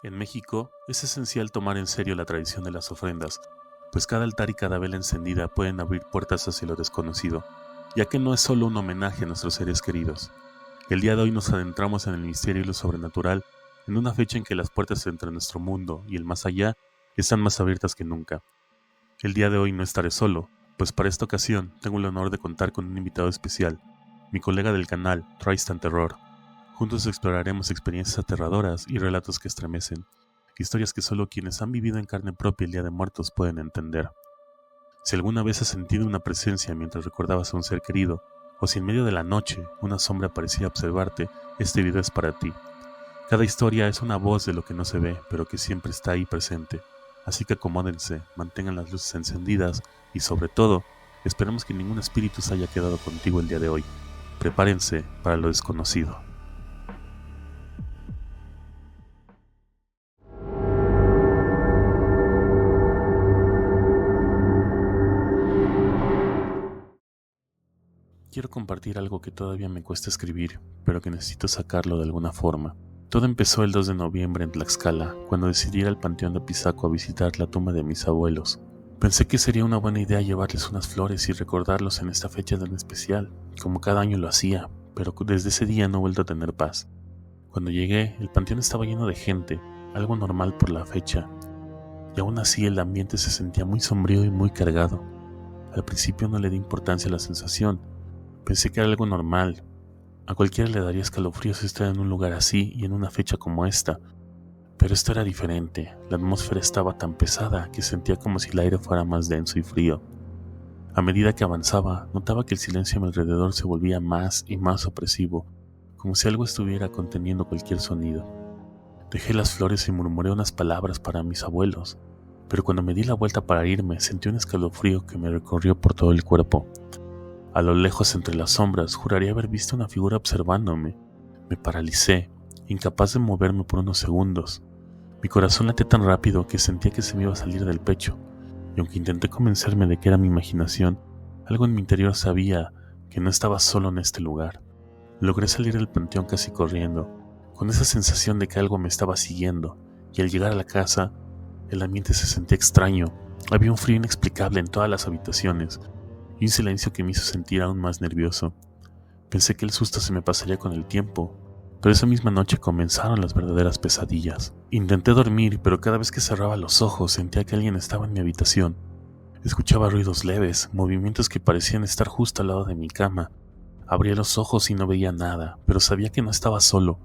En México es esencial tomar en serio la tradición de las ofrendas, pues cada altar y cada vela encendida pueden abrir puertas hacia lo desconocido, ya que no es solo un homenaje a nuestros seres queridos. El día de hoy nos adentramos en el misterio y lo sobrenatural, en una fecha en que las puertas entre nuestro mundo y el más allá están más abiertas que nunca. El día de hoy no estaré solo, pues para esta ocasión tengo el honor de contar con un invitado especial, mi colega del canal, Tristan Terror. Juntos exploraremos experiencias aterradoras y relatos que estremecen, historias que solo quienes han vivido en carne propia el Día de Muertos pueden entender. Si alguna vez has sentido una presencia mientras recordabas a un ser querido, o si en medio de la noche una sombra parecía observarte, este video es para ti. Cada historia es una voz de lo que no se ve, pero que siempre está ahí presente. Así que acomódense, mantengan las luces encendidas y sobre todo, esperemos que ningún espíritu se haya quedado contigo el día de hoy. Prepárense para lo desconocido. Quiero compartir algo que todavía me cuesta escribir, pero que necesito sacarlo de alguna forma. Todo empezó el 2 de noviembre en Tlaxcala, cuando decidí ir al Panteón de Apizaco a visitar la tumba de mis abuelos. Pensé que sería una buena idea llevarles unas flores y recordarlos en esta fecha tan especial, como cada año lo hacía, pero desde ese día no he vuelto a tener paz. Cuando llegué, el panteón estaba lleno de gente, algo normal por la fecha, y aún así el ambiente se sentía muy sombrío y muy cargado. Al principio no le di importancia a la sensación, pensé que era algo normal. A cualquiera le daría escalofríos estar en un lugar así y en una fecha como esta. Pero esto era diferente. La atmósfera estaba tan pesada que sentía como si el aire fuera más denso y frío. A medida que avanzaba, notaba que el silencio a mi alrededor se volvía más y más opresivo, como si algo estuviera conteniendo cualquier sonido. Dejé las flores y murmuré unas palabras para mis abuelos, pero cuando me di la vuelta para irme, sentí un escalofrío que me recorrió por todo el cuerpo. A lo lejos entre las sombras juraría haber visto una figura observándome. Me paralicé, incapaz de moverme por unos segundos. Mi corazón latía tan rápido que sentía que se me iba a salir del pecho, y aunque intenté convencerme de que era mi imaginación, algo en mi interior sabía que no estaba solo en este lugar. Logré salir del panteón casi corriendo, con esa sensación de que algo me estaba siguiendo, y al llegar a la casa, el ambiente se sentía extraño. Había un frío inexplicable en todas las habitaciones, y un silencio que me hizo sentir aún más nervioso. Pensé que el susto se me pasaría con el tiempo, pero esa misma noche comenzaron las verdaderas pesadillas. Intenté dormir, pero cada vez que cerraba los ojos sentía que alguien estaba en mi habitación. Escuchaba ruidos leves, movimientos que parecían estar justo al lado de mi cama. Abría los ojos y no veía nada, pero sabía que no estaba solo.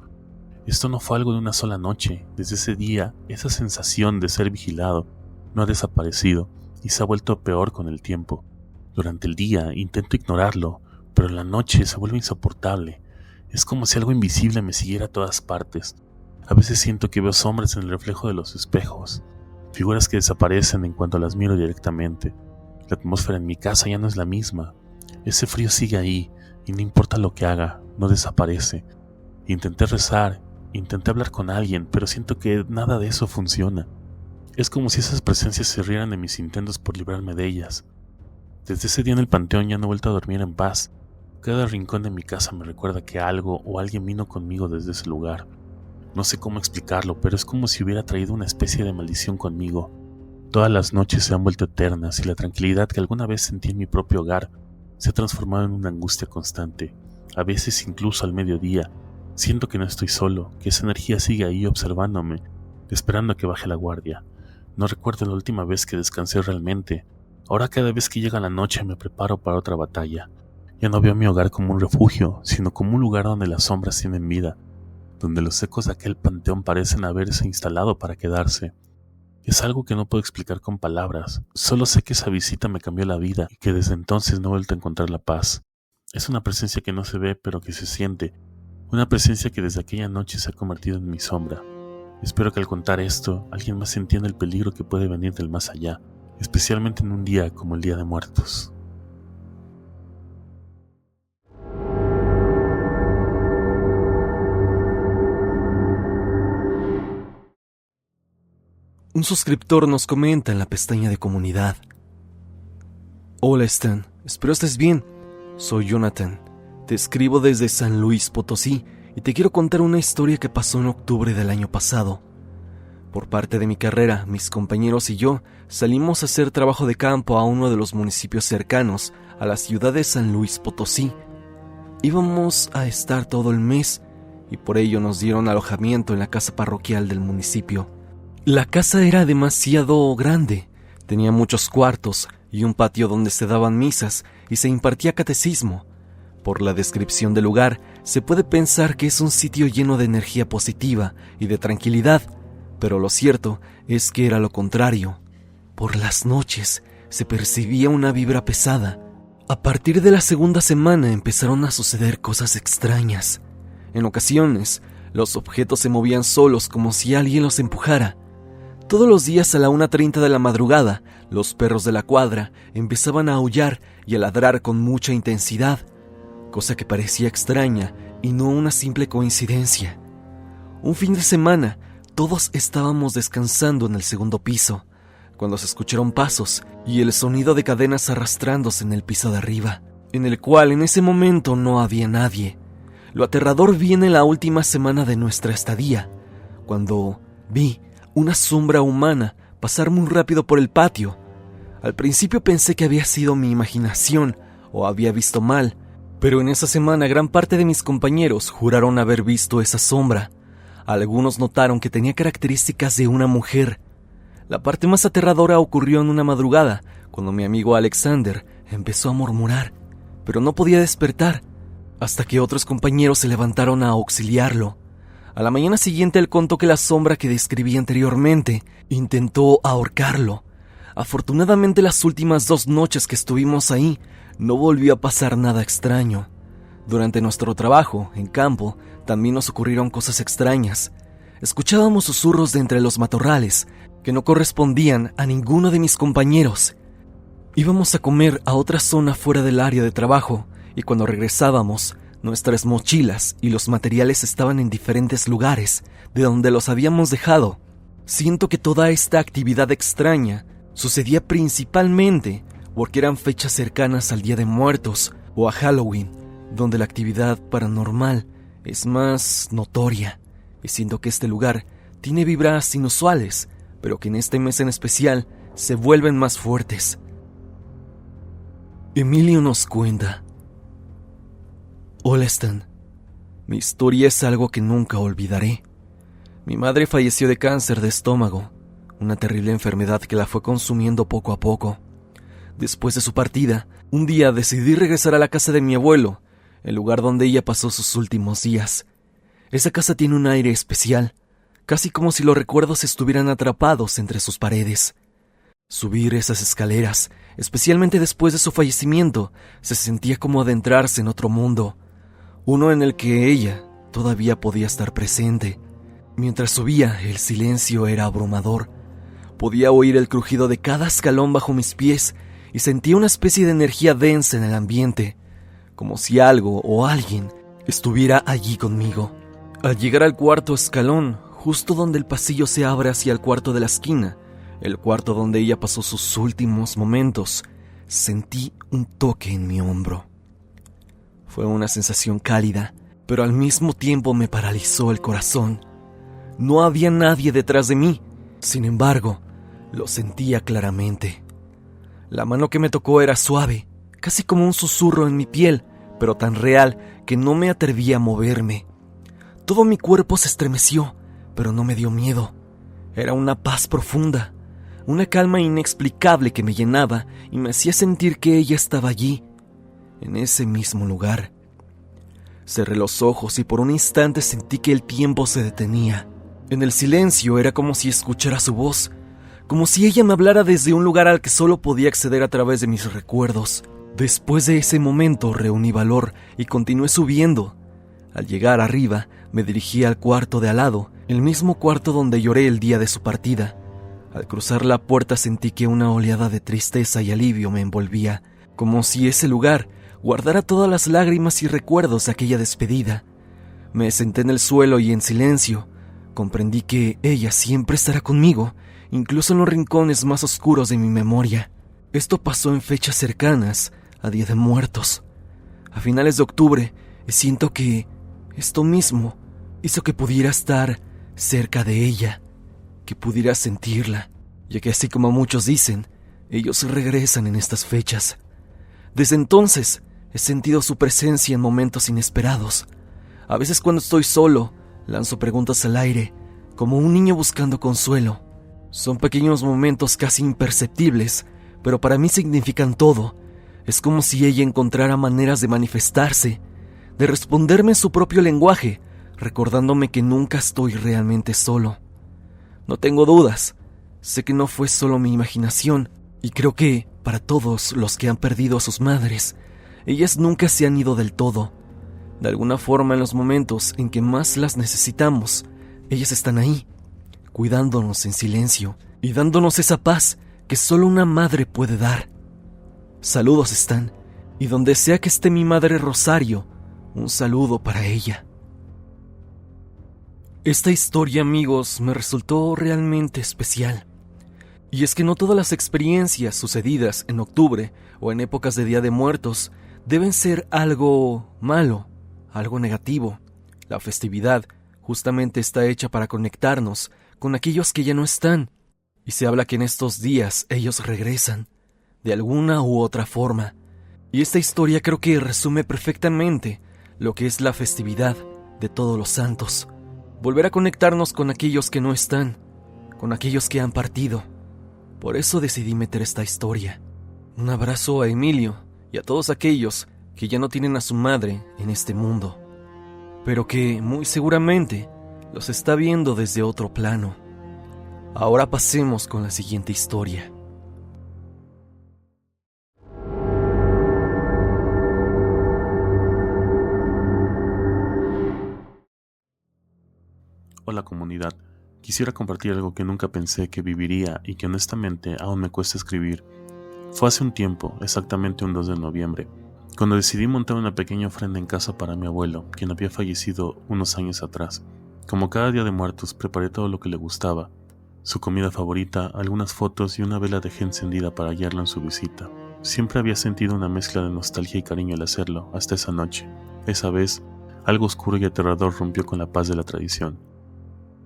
Esto no fue algo de una sola noche. Desde ese día, esa sensación de ser vigilado no ha desaparecido y se ha vuelto peor con el tiempo. Durante el día intento ignorarlo, pero en la noche se vuelve insoportable. Es como si algo invisible me siguiera a todas partes. A veces siento que veo sombras en el reflejo de los espejos, figuras que desaparecen en cuanto las miro directamente. La atmósfera en mi casa ya no es la misma. Ese frío sigue ahí, y no importa lo que haga, no desaparece. Intenté rezar, intenté hablar con alguien, pero siento que nada de eso funciona. Es como si esas presencias se rieran de mis intentos por librarme de ellas. Desde ese día en el panteón ya no he vuelto a dormir en paz. Cada rincón de mi casa me recuerda que algo o alguien vino conmigo desde ese lugar. No sé cómo explicarlo, pero es como si hubiera traído una especie de maldición conmigo. Todas las noches se han vuelto eternas y la tranquilidad que alguna vez sentí en mi propio hogar se ha transformado en una angustia constante. A veces incluso al mediodía siento que no estoy solo, que esa energía sigue ahí observándome, esperando a que baje la guardia. No recuerdo la última vez que descansé realmente. Ahora cada vez que llega la noche me preparo para otra batalla. Ya no veo mi hogar como un refugio, sino como un lugar donde las sombras tienen vida, donde los ecos de aquel panteón parecen haberse instalado para quedarse. Es algo que no puedo explicar con palabras, solo sé que esa visita me cambió la vida y que desde entonces no he vuelto a encontrar la paz. Es una presencia que no se ve pero que se siente, una presencia que desde aquella noche se ha convertido en mi sombra. Espero que al contar esto, alguien más entienda el peligro que puede venir del más allá, especialmente en un día como el Día de Muertos. Un suscriptor nos comenta en la pestaña de comunidad: Hola Stan, espero estés bien. Soy Jonathan, te escribo desde San Luis Potosí y te quiero contar una historia que pasó en octubre del año pasado. Por parte de mi carrera, mis compañeros y yo salimos a hacer trabajo de campo a uno de los municipios cercanos a la ciudad de San Luis Potosí. Íbamos a estar todo el mes y por ello nos dieron alojamiento en la casa parroquial del municipio. La casa era demasiado grande, tenía muchos cuartos y un patio donde se daban misas y se impartía catecismo. Por la descripción del lugar, se puede pensar que es un sitio lleno de energía positiva y de tranquilidad, pero lo cierto es que era lo contrario. Por las noches se percibía una vibra pesada. A partir de la segunda semana empezaron a suceder cosas extrañas. En ocasiones, los objetos se movían solos como si alguien los empujara. Todos los días a la 1:30 de la madrugada, los perros de la cuadra empezaban a aullar y a ladrar con mucha intensidad, cosa que parecía extraña y no una simple coincidencia. Un fin de semana, todos estábamos descansando en el segundo piso, cuando se escucharon pasos y el sonido de cadenas arrastrándose en el piso de arriba, en el cual en ese momento no había nadie. Lo aterrador viene en la última semana de nuestra estadía, cuando vi una sombra humana pasar muy rápido por el patio. Al principio pensé que había sido mi imaginación o había visto mal, pero en esa semana gran parte de mis compañeros juraron haber visto esa sombra. Algunos notaron que tenía características de una mujer. La parte más aterradora ocurrió en una madrugada, cuando mi amigo Alexander empezó a murmurar, pero no podía despertar, hasta que otros compañeros se levantaron a auxiliarlo. A la mañana siguiente él contó que la sombra que describí anteriormente intentó ahorcarlo. Afortunadamente las últimas 2 noches que estuvimos ahí no volvió a pasar nada extraño. Durante nuestro trabajo en campo también nos ocurrieron cosas extrañas. Escuchábamos susurros de entre los matorrales que no correspondían a ninguno de mis compañeros. Íbamos a comer a otra zona fuera del área de trabajo y cuando regresábamos, nuestras mochilas y los materiales estaban en diferentes lugares de donde los habíamos dejado. Siento que toda esta actividad extraña sucedía principalmente porque eran fechas cercanas al Día de Muertos o a Halloween, donde la actividad paranormal es más notoria, y siento que este lugar tiene vibras inusuales, pero que en este mes en especial se vuelven más fuertes. Emilio nos cuenta: Hola Stan, mi historia es algo que nunca olvidaré. Mi madre falleció de cáncer de estómago, una terrible enfermedad que la fue consumiendo poco a poco. Después de su partida, un día decidí regresar a la casa de mi abuelo, el lugar donde ella pasó sus últimos días. Esa casa tiene un aire especial, casi como si los recuerdos estuvieran atrapados entre sus paredes. Subir esas escaleras, especialmente después de su fallecimiento, se sentía como adentrarse en otro mundo, uno en el que ella todavía podía estar presente. Mientras subía, el silencio era abrumador. Podía oír el crujido de cada escalón bajo mis pies y sentía una especie de energía densa en el ambiente, como si algo o alguien estuviera allí conmigo. Al llegar al cuarto escalón, justo donde el pasillo se abre hacia el cuarto de la esquina, el cuarto donde ella pasó sus últimos momentos, sentí un toque en mi hombro. Fue una sensación cálida, pero al mismo tiempo me paralizó el corazón. No había nadie detrás de mí, sin embargo, lo sentía claramente. La mano que me tocó era suave, casi como un susurro en mi piel, pero tan real que no me atreví a moverme. Todo mi cuerpo se estremeció, pero no me dio miedo. Era una paz profunda, una calma inexplicable que me llenaba y me hacía sentir que ella estaba allí, en ese mismo lugar. Cerré los ojos y por un instante sentí que el tiempo se detenía. En el silencio era como si escuchara su voz, como si ella me hablara desde un lugar al que solo podía acceder a través de mis recuerdos. Después de ese momento reuní valor y continué subiendo. Al llegar arriba, me dirigí al cuarto de al lado, el mismo cuarto donde lloré el día de su partida. Al cruzar la puerta sentí que una oleada de tristeza y alivio me envolvía, como si ese lugar guardara todas las lágrimas y recuerdos de aquella despedida. Me senté en el suelo y en silencio comprendí que ella siempre estará conmigo, incluso en los rincones más oscuros de mi memoria. Esto pasó en fechas cercanas a Día de Muertos, a finales de octubre, y siento que esto mismo hizo que pudiera estar cerca de ella. que pudiera sentirla, ya que así como muchos dicen, ellos regresan en estas fechas. Desde entonces, he sentido su presencia en momentos inesperados. A veces cuando estoy solo, lanzo preguntas al aire, como un niño buscando consuelo. Son pequeños momentos casi imperceptibles, pero para mí significan todo. Es como si ella encontrara maneras de manifestarse, de responderme en su propio lenguaje, recordándome que nunca estoy realmente solo. No tengo dudas, sé que no fue solo mi imaginación, y creo que, para todos los que han perdido a sus madres, ellas nunca se han ido del todo. De alguna forma, en los momentos en que más las necesitamos, ellas están ahí, cuidándonos en silencio y dándonos esa paz que solo una madre puede dar. Saludos, Stan, y donde sea que esté mi madre Rosario, un saludo para ella. Esta historia, amigos, me resultó realmente especial. Y es que no todas las experiencias sucedidas en octubre o en épocas de Día de Muertos deben ser algo malo, algo negativo. La festividad justamente está hecha para conectarnos con aquellos que ya no están. Y se habla que en estos días ellos regresan, de alguna u otra forma. Y esta historia creo que resume perfectamente lo que es la festividad de Todos los Santos. Volver a conectarnos con aquellos que no están, con aquellos que han partido. Por eso decidí meter esta historia. Un abrazo a Emilio y a todos aquellos que ya no tienen a su madre en este mundo, pero que muy seguramente los está viendo desde otro plano. Ahora pasemos con la siguiente historia. Hola comunidad, quisiera compartir algo que nunca pensé que viviría y que honestamente aún me cuesta escribir. Fue hace un tiempo, exactamente un 2 de noviembre, cuando decidí montar una pequeña ofrenda en casa para mi abuelo, quien había fallecido unos años atrás. Como cada Día de Muertos, preparé todo lo que le gustaba, su comida favorita, algunas fotos y una vela dejé encendida para guiarlo en su visita. Siempre había sentido una mezcla de nostalgia y cariño al hacerlo, hasta esa noche. Esa vez, algo oscuro y aterrador rompió con la paz de la tradición.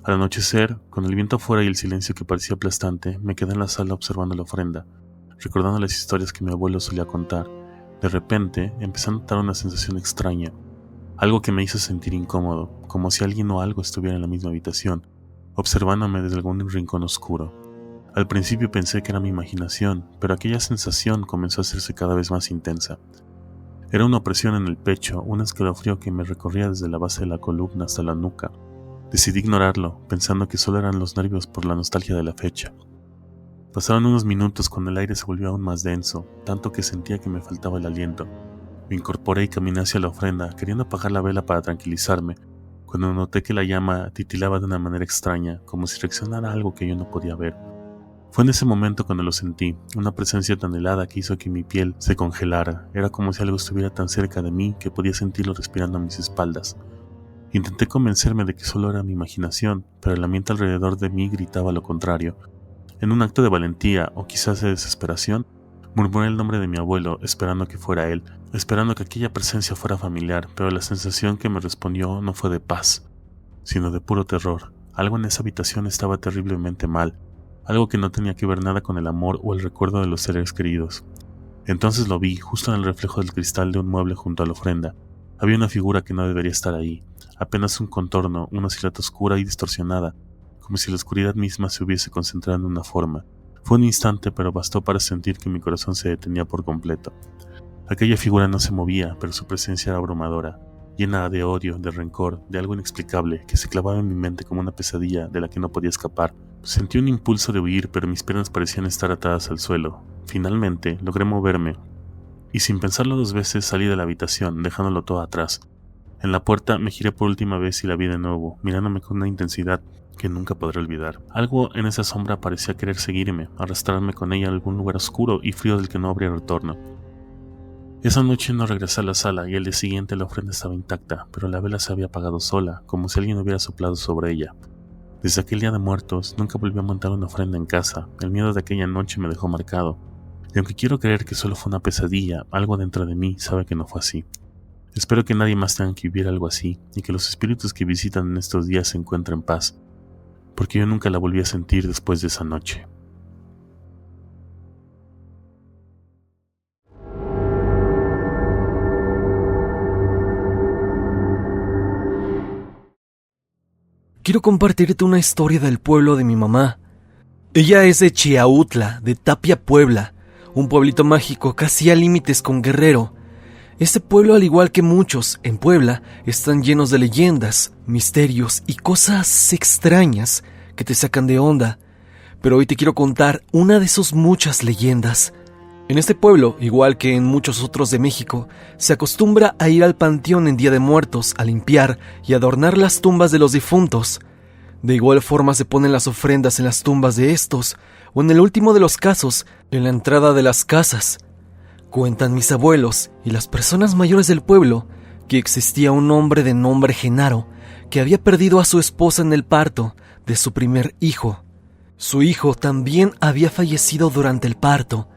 Al anochecer, con el viento afuera y el silencio que parecía aplastante, me quedé en la sala observando la ofrenda, recordando las historias que mi abuelo solía contar. De repente, empecé a notar una sensación extraña, algo que me hizo sentir incómodo, como si alguien o algo estuviera en la misma habitación, observándome desde algún rincón oscuro. Al principio pensé que era mi imaginación, pero aquella sensación comenzó a hacerse cada vez más intensa. Era una opresión en el pecho, un escalofrío que me recorría desde la base de la columna hasta la nuca. Decidí ignorarlo, pensando que solo eran los nervios por la nostalgia de la fecha. Pasaron unos minutos cuando el aire se volvió aún más denso, tanto que sentía que me faltaba el aliento. Me incorporé y caminé hacia la ofrenda, queriendo apagar la vela para tranquilizarme, cuando noté que la llama titilaba de una manera extraña, como si reaccionara a algo que yo no podía ver. Fue en ese momento cuando lo sentí, una presencia tan helada que hizo que mi piel se congelara. Era como si algo estuviera tan cerca de mí que podía sentirlo respirando a mis espaldas. Intenté convencerme de que solo era mi imaginación, pero el ambiente alrededor de mí gritaba lo contrario. En un acto de valentía, o quizás de desesperación, murmuré el nombre de mi abuelo, esperando que fuera él, esperando que aquella presencia fuera familiar, pero la sensación que me respondió no fue de paz, sino de puro terror. Algo en esa habitación estaba terriblemente mal, algo que no tenía que ver nada con el amor o el recuerdo de los seres queridos. Entonces lo vi, justo en el reflejo del cristal de un mueble junto a la ofrenda. Había una figura que no debería estar ahí, apenas un contorno, una silueta oscura y distorsionada, como si la oscuridad misma se hubiese concentrado en una forma. Fue un instante, pero bastó para sentir que mi corazón se detenía por completo. Aquella figura no se movía, pero su presencia era abrumadora, llena de odio, de rencor, de algo inexplicable que se clavaba en mi mente como una pesadilla de la que no podía escapar. Sentí un impulso de huir, pero mis piernas parecían estar atadas al suelo. Finalmente, logré moverme, y sin pensarlo 2 veces salí de la habitación, dejándolo todo atrás. En la puerta me giré por última vez y la vi de nuevo, mirándome con una intensidad que nunca podré olvidar. Algo en esa sombra parecía querer seguirme, arrastrarme con ella a algún lugar oscuro y frío del que no habría retorno. Esa noche no regresé a la sala y al día siguiente la ofrenda estaba intacta, pero la vela se había apagado sola, como si alguien hubiera soplado sobre ella. Desde aquel Día de Muertos nunca volví a montar una ofrenda en casa. El miedo de aquella noche me dejó marcado, y aunque quiero creer que solo fue una pesadilla, algo dentro de mí sabe que no fue así. Espero que nadie más tenga que vivir algo así y que los espíritus que visitan en estos días se encuentren paz. porque yo nunca la volví a sentir después de esa noche. Quiero compartirte una historia del pueblo de mi mamá. Ella es de Chiautla, de Tapia, Puebla, un pueblito mágico casi a límites con Guerrero. Este pueblo, al igual que muchos en Puebla, están llenos de leyendas, misterios y cosas extrañas que te sacan de onda. Pero hoy te quiero contar una de sus muchas leyendas. En este pueblo, igual que en muchos otros de México, se acostumbra a ir al panteón en Día de Muertos a limpiar y adornar las tumbas de los difuntos. De igual forma se ponen las ofrendas en las tumbas de estos, o en el último de los casos, en la entrada de las casas. Cuentan mis abuelos y las personas mayores del pueblo que existía un hombre de nombre Genaro que había perdido a su esposa en el parto de su primer hijo. Su hijo también había fallecido durante el parto,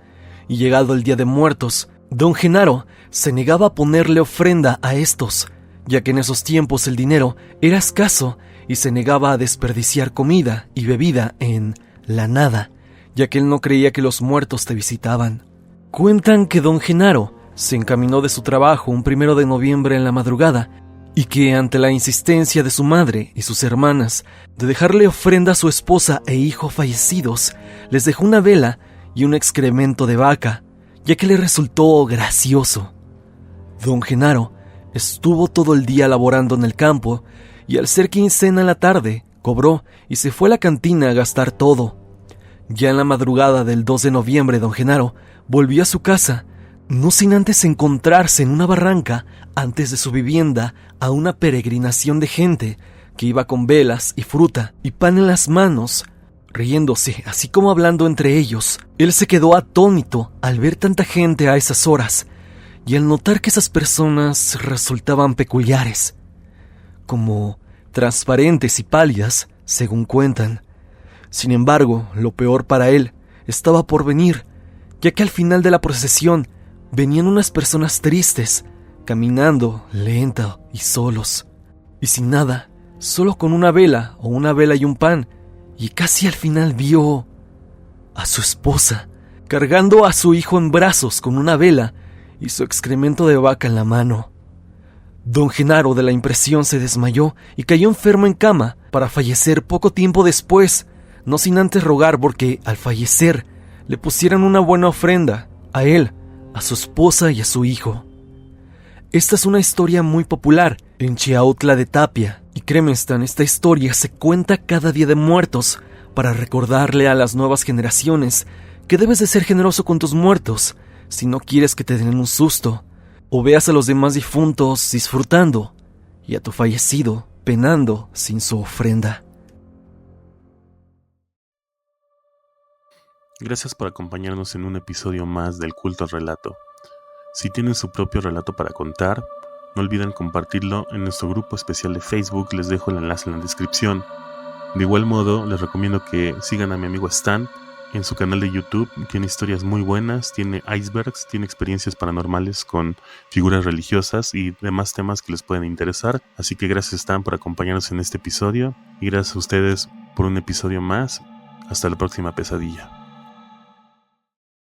y llegado el Día de Muertos, don Genaro se negaba a ponerle ofrenda a estos, ya que en esos tiempos el dinero era escaso y se negaba a desperdiciar comida y bebida en la nada, ya que él no creía que los muertos te visitaban. Cuentan que don Genaro se encaminó de su trabajo un 1 de noviembre en la madrugada y que ante la insistencia de su madre y sus hermanas de dejarle ofrenda a su esposa e hijo fallecidos, les dejó una vela y un excremento de vaca, ya que le resultó gracioso. Don Genaro estuvo todo el día laborando en el campo y al ser quincena en la tarde, cobró y se fue a la cantina a gastar todo. Ya en la madrugada del 2 de noviembre, don Genaro volvió a su casa, no sin antes encontrarse en una barranca antes de su vivienda a una peregrinación de gente que iba con velas y fruta y pan en las manos, riéndose, así como hablando entre ellos. Él se quedó atónito al ver tanta gente a esas horas y al notar que esas personas resultaban peculiares, como transparentes y pálidas, según cuentan. Sin embargo, lo peor para él estaba por venir, ya que al final de la procesión venían unas personas tristes, caminando lento y solos, y sin nada, solo con una vela y un pan, y casi al final vio a su esposa cargando a su hijo en brazos con una vela y su excremento de vaca en la mano. Don Genaro de la impresión se desmayó y cayó enfermo en cama para fallecer poco tiempo después, no sin antes rogar porque al fallecer le pusieran una buena ofrenda a él, a su esposa y a su hijo. Esta es una historia muy popular en Chiautla de Tapia, y créeme, esta historia se cuenta cada Día de Muertos para recordarle a las nuevas generaciones que debes de ser generoso con tus muertos si no quieres que te den un susto, o veas a los demás difuntos disfrutando y a tu fallecido penando sin su ofrenda. Gracias por acompañarnos en un episodio más del Culto al Relato. Si tienen su propio relato para contar, no olviden compartirlo en nuestro grupo especial de Facebook, les dejo el enlace en la descripción. De igual modo, les recomiendo que sigan a mi amigo Stan en su canal de YouTube. Tiene historias muy buenas, tiene icebergs, tiene experiencias paranormales con figuras religiosas y demás temas que les pueden interesar. Así que gracias Stan por acompañarnos en este episodio y gracias a ustedes por un episodio más. Hasta la próxima pesadilla.